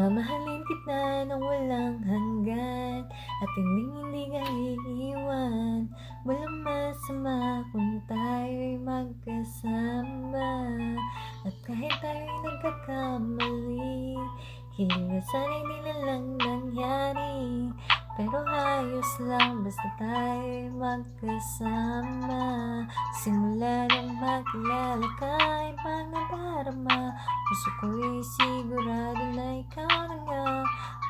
Mamahalin kita nang walang hanggan at hindi ka iiwan. Walang masama kung tayo'y magkasama. At kahit tayo'y nagkakamali, hiling na sana hindi na lang nangyari. Pero ayos lang basta tayo'y magkasama. Simula nang makilala ka ay mga darama. Gusto ko'y sigurado na ikaw na nga.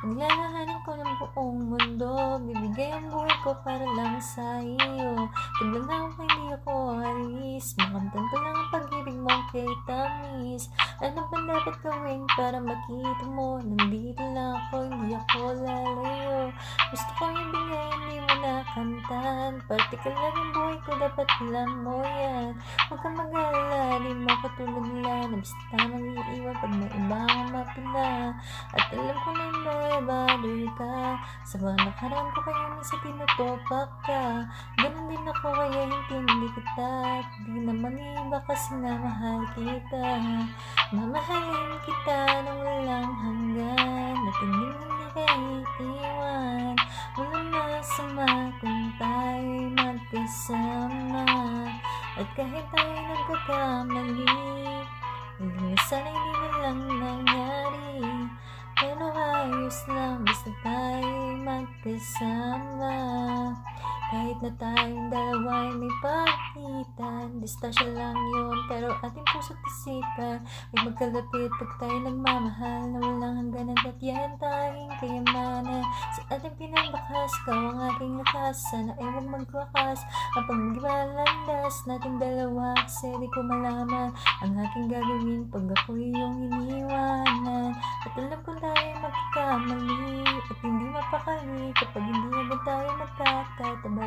Paglalahanin ko ng buong mundo, bibigay ang buhay ko para lang sa iyo. Tignan ako hindi ako alis, makamtan ko lang ang pag-ibig mo kay tamis. Ano ba dapat gawin para makita mo? Nandito lang ako, hindi ako lalayo. Gusto ko ibigay, hindi mo nakamtan. Particular ang buhay ko, dapat alam mo yan. Huwag kang mag-alala, di mo katulad nila na basta mag-iiwan pag may ibang mapila. At alam ko na nababoy ka. Sa mga nakaraan ko kaya minsan tinutopak ka. Ganun din ako kaya hindi kita. Di naman iba kasi na mahal kita. Mamahalin kita nang walang hanggan. At hindi ka iiwan. Walang masama kung tayo'y magkasama. At kahit tayo'y nagkakamali, hindi na sana hindi na lang nangyari. Pero ayos lang basta tayo'y magkasama. Kahit na tayong dalawa ay may pagitan, distansya lang yun, pero ating puso't isipan ay magkalapit pag tayo nagmamahal na walang hangganan. At yan tayong kayamanan sa ating pinagbakas. Ikaw ang aking lakas, sana ay huwag magwakas ang pagbalandas nating dalawa. Kasi di ko malaman ang aking gagawin pag ako iyong iniwanan. At alam ko tayo magkakamali at hindi mapakali kapag hindi agad tayo magkakatabati.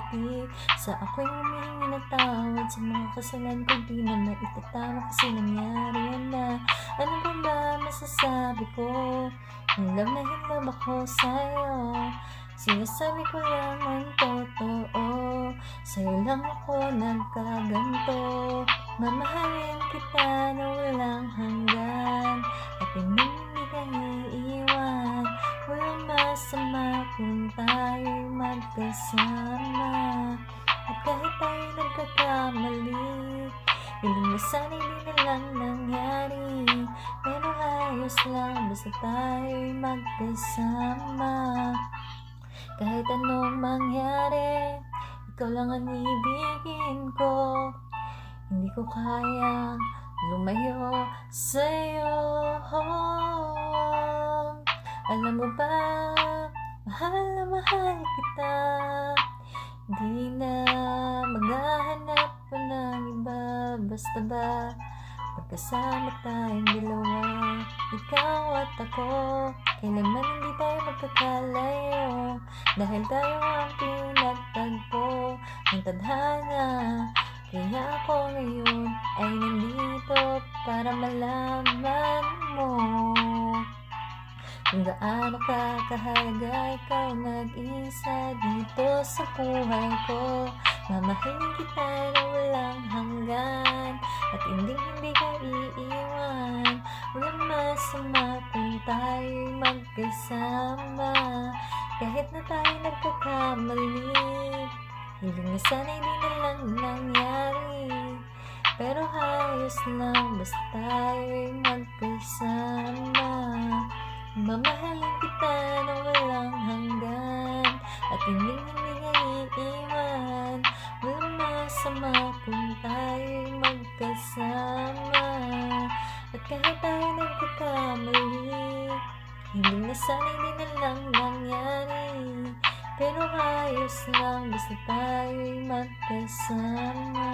Sa ako'y humihingi ng tawad sa mga kasalanan ko, di na maitatama kasi nangyari na. Ano ba ba masasabi ko? Hilam na hilam ako sa'yo. Sinasabi ko lang ang totoo. Sa'yo lang ako nagkaganto. Mamahalin kita na walang hanggan at hindi ka iiwan. Walang masama kung tayo'y magkasama. At kahit tayo'y nagkakamali, hiling na sana hindi na lang nangyari. Pero ayos lang basta tayo'y magkasama. Kahit anong mangyari, ikaw lang ang ibigin ko. Hindi ko kayang lumayo sa'yo. Alam mo ba, mahal na mahal kita. Di na maghahanap pa ng iba. Basta ba magkasama tayong dalawa, ikaw at ako. Kailanman hindi tayo magkakalayo, dahil tayo ang pinagtagpo ng tadhana. Kaya ako ngayon ay nandito para malaman mo kung gaano ka kahalaga. Ikaw nag-isa dito sa buhay ko. Mamahalin kita na walang hanggan at hindi ka iiwan. Walang masama kung tayo'y magkasama. Kahit na tayo nagkakamali, hiling na sana hindi na lang nangyari. Pero ayos lang basta tayo'y magkasama. Mamahalin kita na walang hanggan at hindi ka iiwan. Walang masama kung tayo'y magkasama. At kahit tayo nagkakamali, hindi na sana hindi na lang nangyari. Pero ayos lang basta tayo'y magkasama.